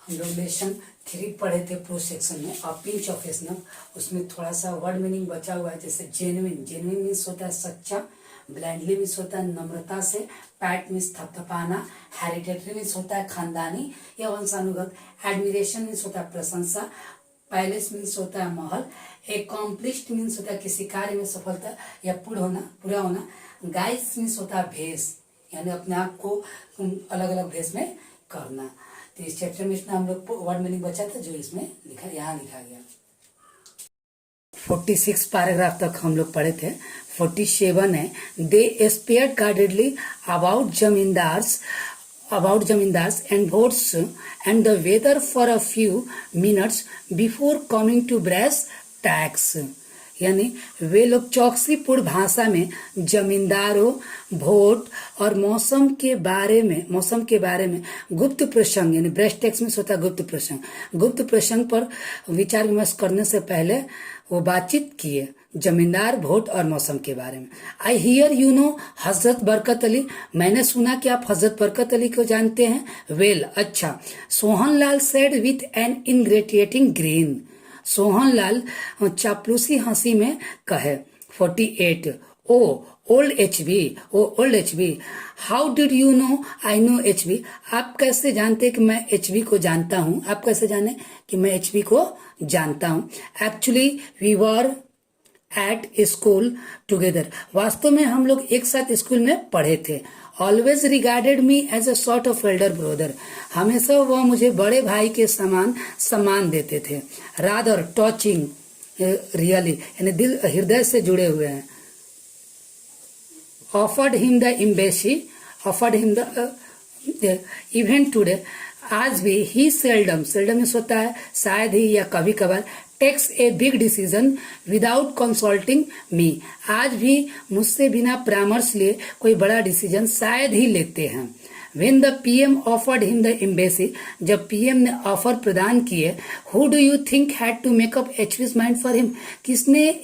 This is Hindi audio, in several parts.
हम लोग लेसन 3 पढ़े थे प्रो सेक्शन में, और पिंच ऑफ स्नफ उसमें थोड़ा सा वर्ड मीनिंग बचा हुआ है। जैसे जेन्युइन, जेन्युइन मीन्स होता है सच्चा, ब्लाइंडली मीन्स होता है नम्रता से, पैट मीन्स थपथपाना, हेरिडेटरी मीन्स होता है खानदानी या वंशानुगत, एडमिरेशन मीन्स होता है प्रशंसा, पैलेस मीन्स होता है महल, एकम्प्लिश्ड मीन्स होता है किसी कार्य में सफलता या पूरा होना, गाइस मीन्स होता है भेष, यानी अपने आप को अलग अलग भेष में करना। तो इस चैप्टर में इतना हम लोग वर्ड मीनिंग बचा था जो इसमें यहाँ लिखा गया। 46 पैराग्राफ तक हम लोग पढ़े थे। 47 है, they spared guardedly about zamindars and votes and the weather for a few minutes before coming to brass tacks। यानी वे लोग चौकसीपूर्ण भाषा में जमींदारों, वोट और मौसम के बारे में गुप्त प्रसंग, यानी ब्रेस्ट टैक्स में होता है गुप्त प्रसंग पर विचार विमर्श करने से पहले वो बातचीत किए, जमींदार, वोट और मौसम के बारे में। आई हियर यू नो हजरत बरकत अली, मैंने सुना कि आप हजरत बरकत अली को जानते हैं। वेल, अच्छा। Sohanlal said with an ingratiating grin, Sohanlal चापलूसी हंसी में कहे। 48 oh old HB, how did you know I know HB, आप कैसे जानते कि मैं एचबी को जानता हूँ, आप कैसे जाने कि मैं एचबी को जानता हूँ। Actually we were at school together, वास्तव में हम लोग एक साथ स्कूल में पढ़े थे। Always regarded me as a sort of elder brother, हमेशा वह मुझे बड़े भाई के समान सम्मान देते थे। रादर टचिंग, रियली, यानी दिल हृदय से जुड़े हुए हैं। Offered him the event today, आज भी ही सेल्डम होता है शायद ही या कभी कभार, takes a big decision without consulting me, आज भी मुझसे बिना परामर्श लिए कोई बड़ा डिसीजन शायद ही लेते हैं। When the PM offered him the embassy, जब PM ने ऑफर प्रदान किए, who do you think had to make up HB's mind for him, किसने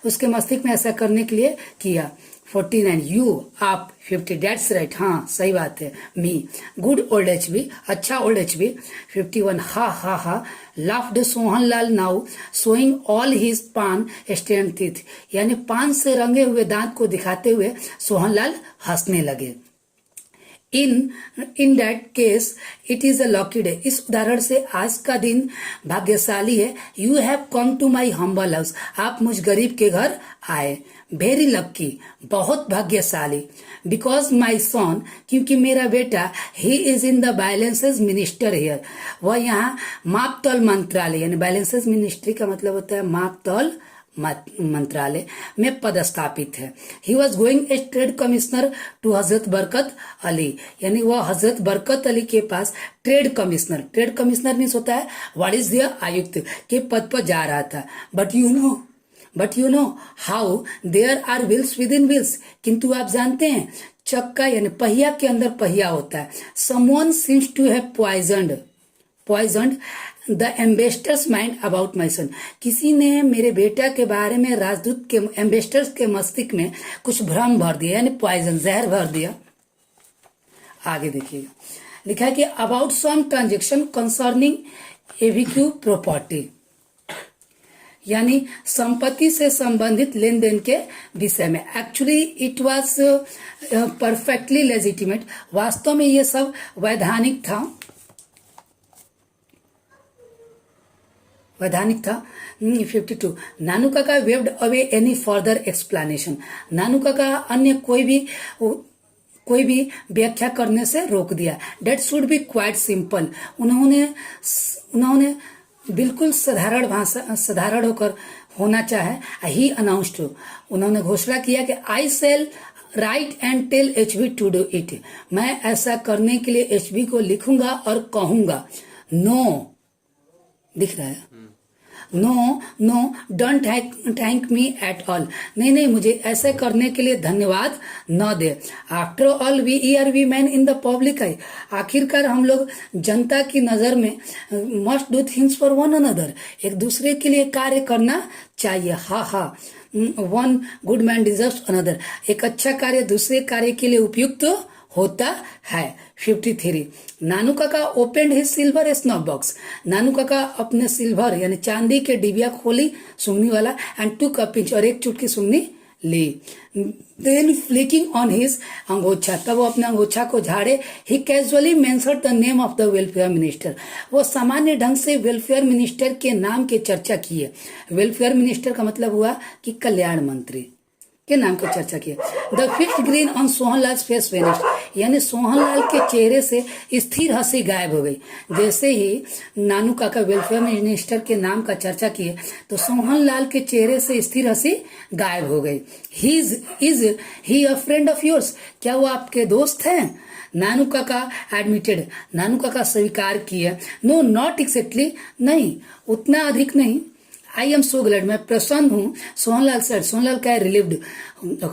उसके मस्तिष्क में ऐसा करने के लिए किया। 49 यू, आप। 50 डेट्स राइट, हाँ सही बात है। मी, गुड ओल्ड एचबी, अच्छा ओल्ड एचबी। 51 हा, laughed Sohanlal now showing all his पान स्टेन टीथ, यानी पान से रंगे हुए दांत को दिखाते हुए सोहनलाल हंसने लगे। In that case it is a lucky day, इस उदाहरण से आज का दिन भाग्यशाली है। You have come to my humble house, आप मुझ गरीब के घर आए। वेरी लकी, बहुत भाग्यशाली। बिकॉज माई सन, क्योंकि मेरा बेटा, he is in the balances minister here, वह यहाँ मापतौल मंत्रालय, यानी बैलेंसेज मिनिस्ट्री का मतलब होता है मापतौल मंत्रालय में पदस्थापित है। He was going as trade commissioner to Hazrat Barkat Ali, यानी वह हजरत बरकत अली के पास ट्रेड कमिश्नर मीन्स होता है वाणिज्य आयुक्त के पद पर जा रहा था। But you know how there are wheels within wheels, किंतु आप जानते हैं चक्का यानी पहिया के अंदर पहिया होता है। Someone seems to have poisoned the ambassador's mind about my son, किसी ने मेरे बेटा के बारे में राजदूत के एम्बेसडर्स के मस्तिष्क में कुछ भ्रम भर दिया, यानी पॉइजन, जहर भर दिया। आगे देखिएगा, लिखा है कि about some transaction concerning evacuee property, यानी संपत्ति से संबंधित लेन देन के विषय में। Actually it was perfectly legitimate, वास्तव में ये सब वैधानिक था। 52 Nanu Kaka waved away any further explanation, Nanu Kaka अन्य कोई भी व्याख्या करने से रोक दिया। That should be quite simple, उन्होंने बिल्कुल साधारण होकर होना चाहे। ही अनाउंस्ड, उन्होंने घोषणा किया कि I shall write and tell HB to do it, मैं ऐसा करने के लिए एचबी को लिखूंगा और कहूंगा। नो, दिख रहा है, no don't thank me at all, नहीं मुझे ऐसे करने के लिए धन्यवाद न दे। After all we men in the public eye, आखिरकार हम लोग जनता की नजर में must do things for one another, एक दूसरे के लिए कार्य करना चाहिए। Ah one good man deserves another, एक अच्छा कार्य दूसरे कार्य के लिए उपयुक्त होता है। 53 नानू काका ओपेंड हिज सिल्वर स्नॉफ बॉक्स। नानू काका अपने सिल्वर यानी चांदी के डिबिया खोली सूंघनी वाला एंड टूक अ पिंच और एक चुटकी सूंघनी ली। Then flicking on his angocha, तब वो अपने अंगोछा को झाड़े। He casually mentioned the name of the welfare minister. वो सामान्य ढंग से वेलफेयर मिनिस्टर के नाम की चर्चा किए। वेलफेयर मिनिस्टर का मतलब हुआ कि कल्याण मंत्री के नाम की चर्चा की। The fifth green on Sohanlal face vanished, यानी सोहनलाल के चेहरे से स्थिर हंसी गायब हो गई। जैसे ही नानू काका वेलफेयर मिनिस्टर के नाम का चर्चा किए तो सोहनलाल के चेहरे से स्थिर हंसी गायब हो गई। Is he a friend of yours, क्या वो आपके दोस्त हैं? नानू काका एडमिटेड, नानू काका स्वीकार किया। नो नॉट एक्सेक्टली, नहीं उतना अधिक नहीं। आई एम सो ग्लैड, मैं प्रसन्न हूँ। सोहनलाल सर, सोहनलाल क्या है, रिलीव्ड,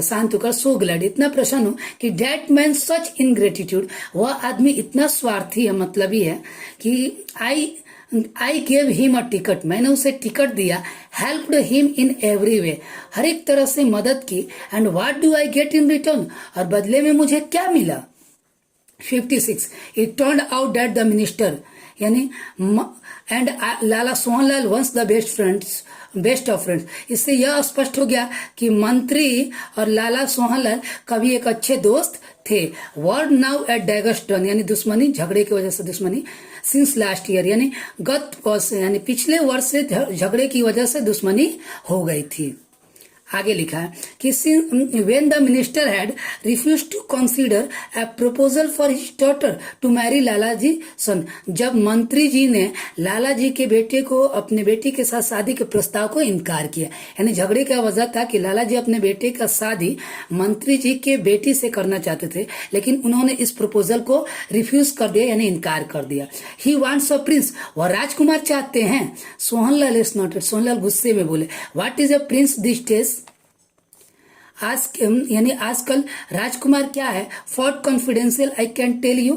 शांत होकर, सो ग्लैड, इतना प्रसन्न हूँ कि डेट मैन सच इनग्रेटिट्यूड, वह आदमी इतना स्वार्थी है, मतलब ही है कि I gave him a ticket, मैंने उसे टिकट दिया। Helped him in every way, हर एक तरह से मदद की। And what do I get in return, और बदले में मुझे क्या मिला? 56 it turned out that the minister यानी and Lala Sohanlal once the best of friends. इससे यह स्पष्ट हो गया कि मंत्री और लाला सोहनलाल कभी एक अच्छे दोस्त थे। Word now at daggers turn, यानी दुश्मनी, झगड़े की वजह से दुश्मनी। सिंस लास्ट ईयर, यानी गत वर्ष, यानी पिछले वर्ष से झगड़े की वजह से दुश्मनी हो गई थी। आगे लिखा है कि when the minister had refused to consider a proposal for his daughter to marry Lalaji सन, जब मंत्री जी ने लालाजी के बेटे को अपने बेटी के साथ शादी के प्रस्ताव को इनकार किया, यानी झगड़े का वजह था कि लालाजी अपने बेटे का शादी मंत्री जी के बेटी से करना चाहते थे, लेकिन उन्होंने इस प्रपोजल को रिफ्यूज कर दिया, यानी इनकार कर दिया। ही वांट्स अ प्रिंस, वह राजकुमार चाहते हैं। सोहनलाल इज नॉटेड, सोहनलाल गुस्से में बोले, what is a prince these days, आज यानी आजकल राजकुमार क्या है? For confidential I can tell you,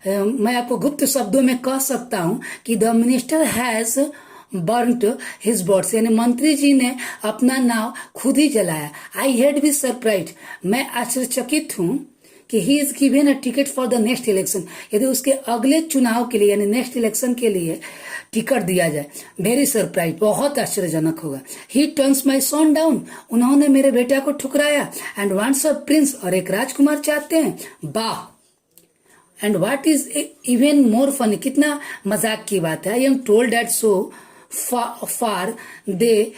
मैं आपको गुप्त शब्दों में कह सकता हूं कि the minister has burnt his boats, यानी मंत्री जी ने अपना नाव खुद ही जलाया। आई हैड बी सरप्राइज, मैं आश्चर्यचकित हूं कि he is given a ticket for the next election, यदि उसके अगले चुनाव के लिए यानी नेक्स्ट इलेक्शन के लिए टिकट दिया जाए। वेरी सरप्राइज, बहुत आश्चर्यजनक होगा। ही टर्न्स माई सन डाउन, उन्होंने मेरे बेटा को ठुकराया। एंड वांट्स अ प्रिंस, और एक राजकुमार चाहते हैं। वाह, and what is even more funny, कितना मजाक की बात है। I am told that so far they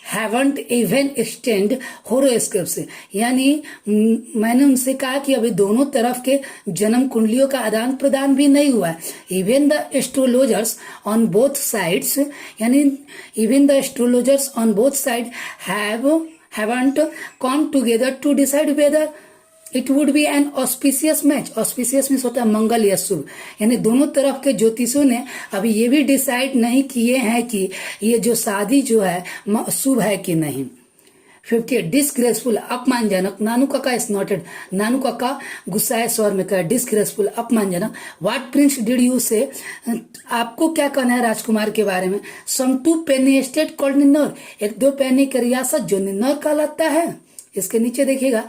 haven't even extend horoscope से, यानी मैंने उनसे कहा कि अभी दोनों तरफ के जन्म कुंडलियों का आदान प्रदान भी नहीं हुआ है। Even the astrologers on both sides, यानी even the astrologers on both side haven't come together to decide whether it would be an auspicious match. Auspicious means होता है मंगल या शुभ, यानी दोनों तरफ के ज्योतिषों ने अभी ये भी डिसाइड नहीं किए हैं कि ये जो शादी जो है शुभ है कि नहीं। 58 डिसग्रेसफुल, अपमानजनक। नानू काका इज नॉटेड, नानू काका गुस्साए स्वर में कहा, डिसग्रेसफुल, अपमानजनक। व्हाट प्रिंस डिड यू से, आपको क्या कहना है राजकुमार के बारे में? सम 2 पेनी एस्टेट कॉल्ड निन्नौर, एक 2 पेनी की रियासत जो निन्नौर कहलाता है। इसके नीचे देखिएगा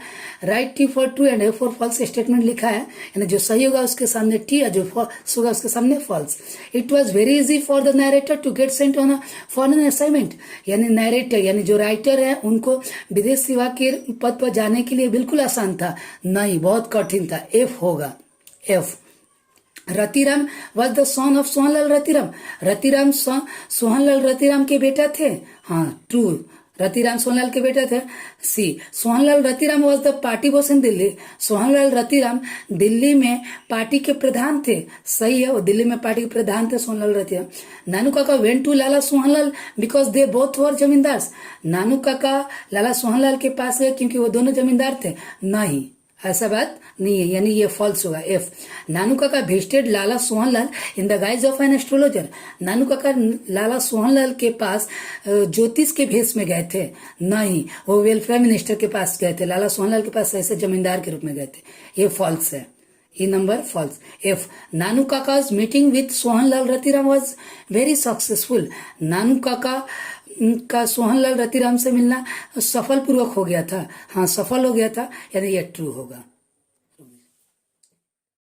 write T for true and F for false statement लिखा है, यानी जो सही होगा उसके सामने टी और जो फॉल्स होगा उसके सामने false. It was very easy for the narrator to get sent on for an assignment, यानी नरेटर यानी जो राइटर है उनको विदेश सेवा के पद पर जाने के लिए बिल्कुल आसान था? नहीं, बहुत कठिन था। एफ होगा, F. Ratiram was the son of Sohanlal Ratiram, Ratiram Sohanlal Ratiram के बेटा थे। हाँ, ट्रू, रतिराम सोहनलाल के बेटे थे। C Sohanlal Ratiram was the party boss in Delhi, Sohanlal Ratiram Delhi में पार्टी के प्रधान थे। सही है, वो दिल्ली में पार्टी के प्रधान थे सोहनलाल रतिराम। नानू काका went to Lala Sohanlal because they both were zamindar, Nanu Kaka Lala Sohanlal के पास गए क्योंकि वो दोनों जमींदार थे? नहीं, ऐसा बात नहीं है, यानी ये फॉल्स होगा, F. Nanu Kaka visited Lala Sohanlal in the guise of an astrologer, Nanu Kaka Lala Sohanlal के पास ज्योतिष के भेष में गए थे? नहीं, वो वेलफेयर मिनिस्टर के पास गए थे, लाला सोहनलाल के पास ऐसे जमींदार के रूप में गए थे। ये फॉल्स है, ये number false, F. Nanu Kaka's meeting with Sohanlal Ratiram was very successful, Nanu Kaka का सोहनलाल रतिराम से मिलना सफल पूर्वक हो गया था। हाँ, सफल हो गया था, यानी ये ट्रू होगा।